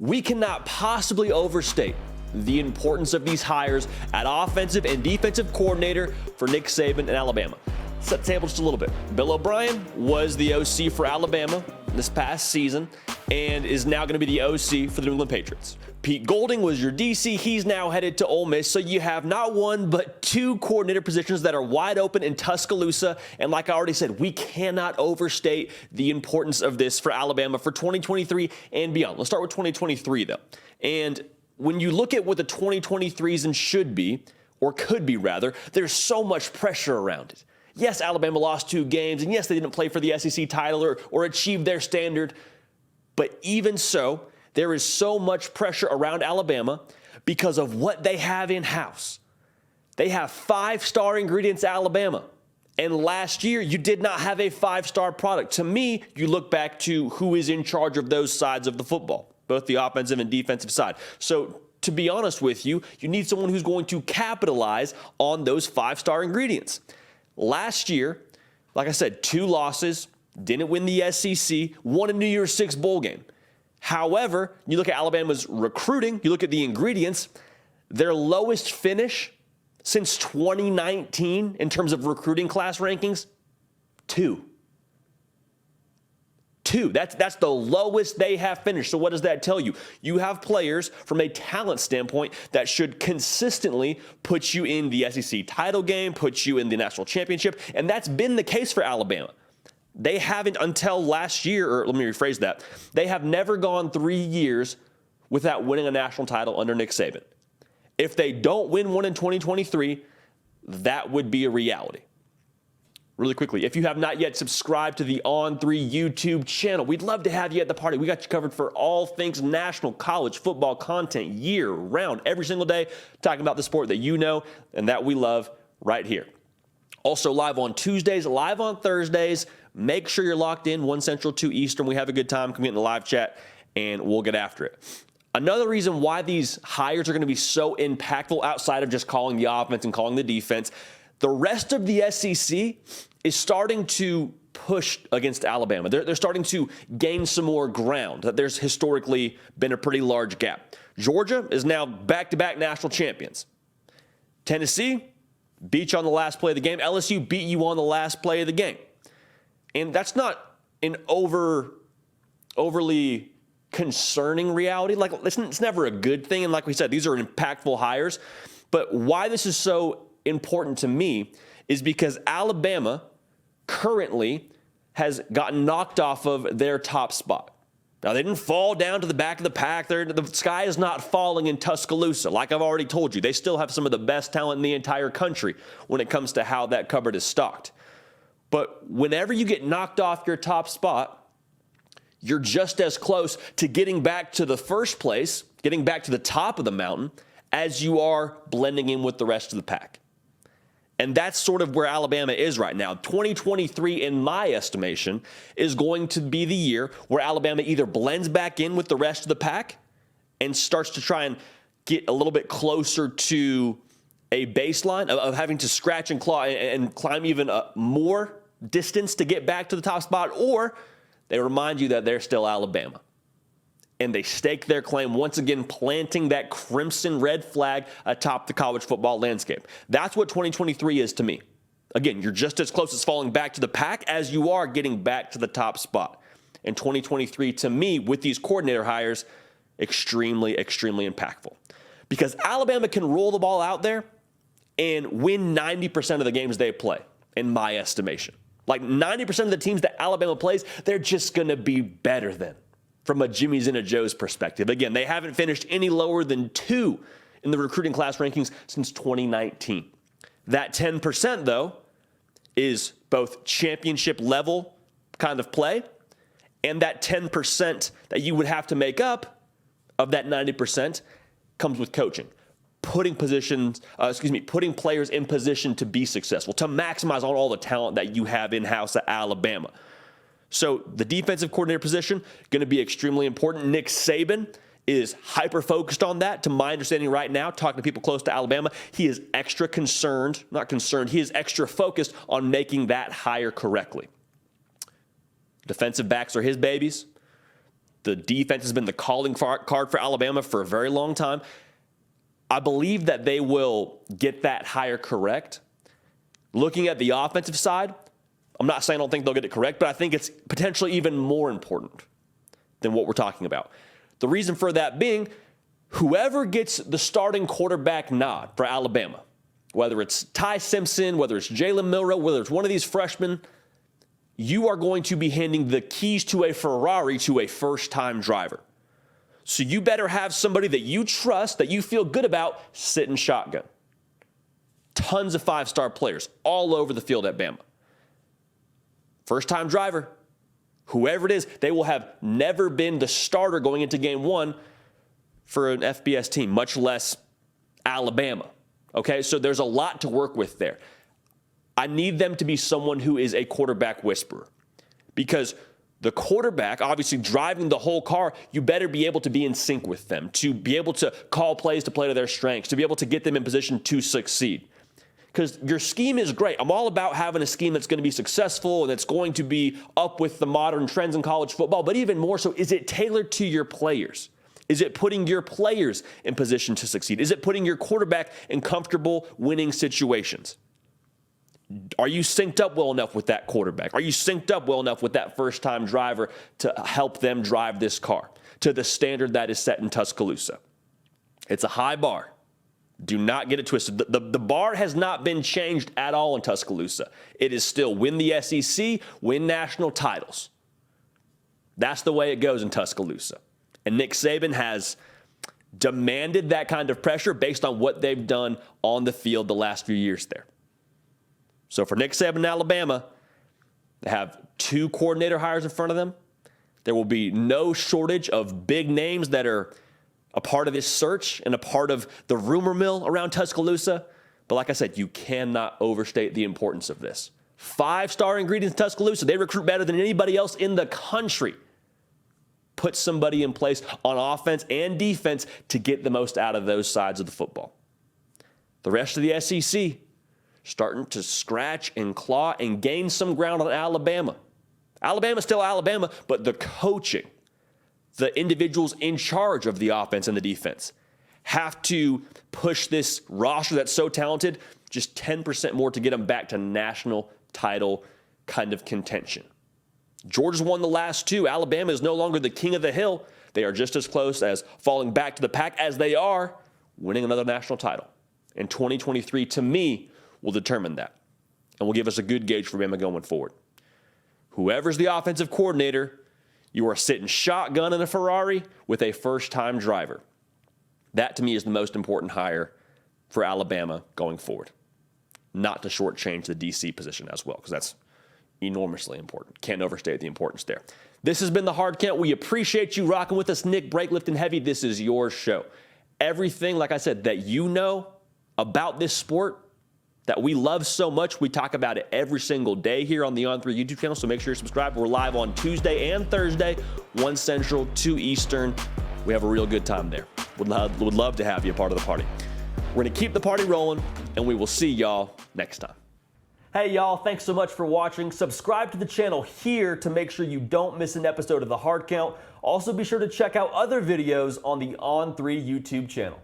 We cannot possibly overstate the importance of these hires at offensive and defensive coordinator for Nick Saban and Alabama. Set the table just a little bit. Bill O'Brien was the OC for Alabama this past season and is now going to be the OC for the New England Patriots. Pete Golding was your DC. He's now headed to Ole Miss. So you have not one, but two coordinator positions that are wide open in Tuscaloosa. And like I already said, we cannot overstate the importance of this for Alabama for 2023 and beyond. Let's start with 2023, though. And when you look at what the 2023s and should be, or could be rather, there's so much pressure around it. Yes, Alabama lost 2 games, and yes, they didn't play for the SEC title or achieve their standard. But even so, there is so much pressure around Alabama because of what they have in-house. They have 5-star ingredients, Alabama. And last year, you did not have a 5-star product. To me, you look back to who is in charge of those sides of the football, both the offensive and defensive side. So to be honest with you, you need someone who's going to capitalize on those 5-star ingredients. Last year, like I said, 2 losses, didn't win the SEC, won a New Year's Six bowl game. However, you look at Alabama's recruiting, you look at the ingredients, their lowest finish since 2019 in terms of recruiting class rankings, 2. That's the lowest they have finished. So what does that tell you? You have players from a talent standpoint that should consistently put you in the SEC title game, put you in the national championship, and that's been the case for Alabama. They haven't until last year, or let me rephrase that, they have never gone 3 years without winning a national title under Nick Saban. If they don't win one in 2023, that would be a reality. Really quickly, if you have not yet subscribed to the On3 YouTube channel, we'd love to have you at the party. We got you covered for all things national college football content year-round, every single day, talking about the sport that you know and that we love right here. Also live on Tuesdays, live on Thursdays. Make sure you're locked in, 1 Central, 2 Eastern. We have a good time. Come get in the live chat, and we'll get after it. Another reason why these hires are going to be so impactful outside of just calling the offense and calling the defense, the rest of the SEC is starting to push against Alabama. They're starting to gain some more ground. There's historically been a pretty large gap. Georgia is now back-to-back national champions. Tennessee beat you on the last play of the game. LSU beat you on the last play of the game. And that's not an overly concerning reality. Like, it's never a good thing. And like we said, these are impactful hires. But why this is so important to me is because Alabama currently has gotten knocked off of their top spot. Now, they didn't fall down to the back of the pack. The sky is not falling in Tuscaloosa. Like I've already told you, they still have some of the best talent in the entire country when it comes to how that cupboard is stocked. But whenever you get knocked off your top spot, you're just as close to getting back to the first place, getting back to the top of the mountain, as you are blending in with the rest of the pack. And that's sort of where Alabama is right now. 2023, in my estimation, is going to be the year where Alabama either blends back in with the rest of the pack and starts to try and get a little bit closer to a baseline of having to scratch and claw and climb even more distance to get back to the top spot, or they remind you that they're still Alabama. And they stake their claim, once again planting that crimson red flag atop the college football landscape. That's what 2023 is to me. Again, you're just as close as falling back to the pack as you are getting back to the top spot. And 2023, to me, with these coordinator hires, extremely, extremely impactful. Because Alabama can roll the ball out there and win 90% of the games they play, in my estimation. Like 90% of the teams that Alabama plays, they're just going to be better than, from a Jimmy's and a Joe's perspective. Again, they haven't finished any lower than 2 in the recruiting class rankings since 2019. That 10%, though, is both championship level kind of play, and that 10% that you would have to make up of that 90% comes with coaching. Putting players in position to be successful, to maximize on all the talent that you have in-house at Alabama. So the defensive coordinator position, going to be extremely important. Nick Saban is hyper-focused on that. To my understanding right now, talking to people close to Alabama, he is extra concerned, he is extra focused on making that hire correctly. Defensive backs are his babies. The defense has been the calling card for Alabama for a very long time. I believe that they will get that hire correct. Looking at the offensive side, I'm not saying I don't think they'll get it correct, but I think it's potentially even more important than what we're talking about. The reason for that being, whoever gets the starting quarterback nod for Alabama, whether it's Ty Simpson, whether it's Jalen Milroe, whether it's one of these freshmen, you are going to be handing the keys to a Ferrari to a first-time driver. So you better have somebody that you trust, that you feel good about, sitting shotgun. Tons of five-star players all over the field at Bama. First-time driver, whoever it is, they will have never been the starter going into game one for an FBS team, much less Alabama. Okay, so there's a lot to work with there. I need them to be someone who is a quarterback whisperer, because the quarterback, obviously driving the whole car, you better be able to be in sync with them, to be able to call plays to play to their strengths, to be able to get them in position to succeed. Because your scheme is great. I'm all about having a scheme that's going to be successful and that's going to be up with the modern trends in college football. But even more so, is it tailored to your players? Is it putting your players in position to succeed? Is it putting your quarterback in comfortable winning situations? Are you synced up well enough with that quarterback? Are you synced up well enough with that first-time driver to help them drive this car to the standard that is set in Tuscaloosa? It's a high bar. Do not get it twisted. The bar has not been changed at all in Tuscaloosa. It is still win the SEC, win national titles. That's the way it goes in Tuscaloosa. And Nick Saban has demanded that kind of pressure based on what they've done on the field the last few years there. So for Nick Saban in Alabama, they have 2 coordinator hires in front of them. There will be no shortage of big names that are a part of this search and a part of the rumor mill around Tuscaloosa. But like I said, you cannot overstate the importance of this. 5-star ingredients in Tuscaloosa. They recruit better than anybody else in the country. Put somebody in place on offense and defense to get the most out of those sides of the football. The rest of the SEC starting to scratch and claw and gain some ground on Alabama. Alabama's still Alabama, but the coaching, the individuals in charge of the offense and the defense have to push this roster that's so talented just 10% more to get them back to national title kind of contention. Georgia's won the last 2. Alabama is no longer the king of the hill. They are just as close as falling back to the pack as they are winning another national title. And 2023, to me, will determine that and will give us a good gauge for Bama going forward. Whoever's the offensive coordinator, you are sitting shotgun in a Ferrari with a first-time driver. That, to me, is the most important hire for Alabama going forward. Not to shortchange the DC position as well, because that's enormously important. Can't overstate the importance there. This has been The Hard Count. We appreciate you rocking with us. Nick, Break, Lift, and Heavy, this is your show. Everything, like I said, that you know about this sport that we love so much, we talk about it every single day here on the On3 YouTube channel, so make sure you're subscribed. We're live on Tuesday and Thursday, 1 Central, 2 Eastern. We have a real good time there. Would love to have you a part of the party. We're going to keep the party rolling, and we will see y'all next time. Hey, y'all, thanks so much for watching. Subscribe to the channel here to make sure you don't miss an episode of The Hard Count. Also, be sure to check out other videos on the On3 YouTube channel.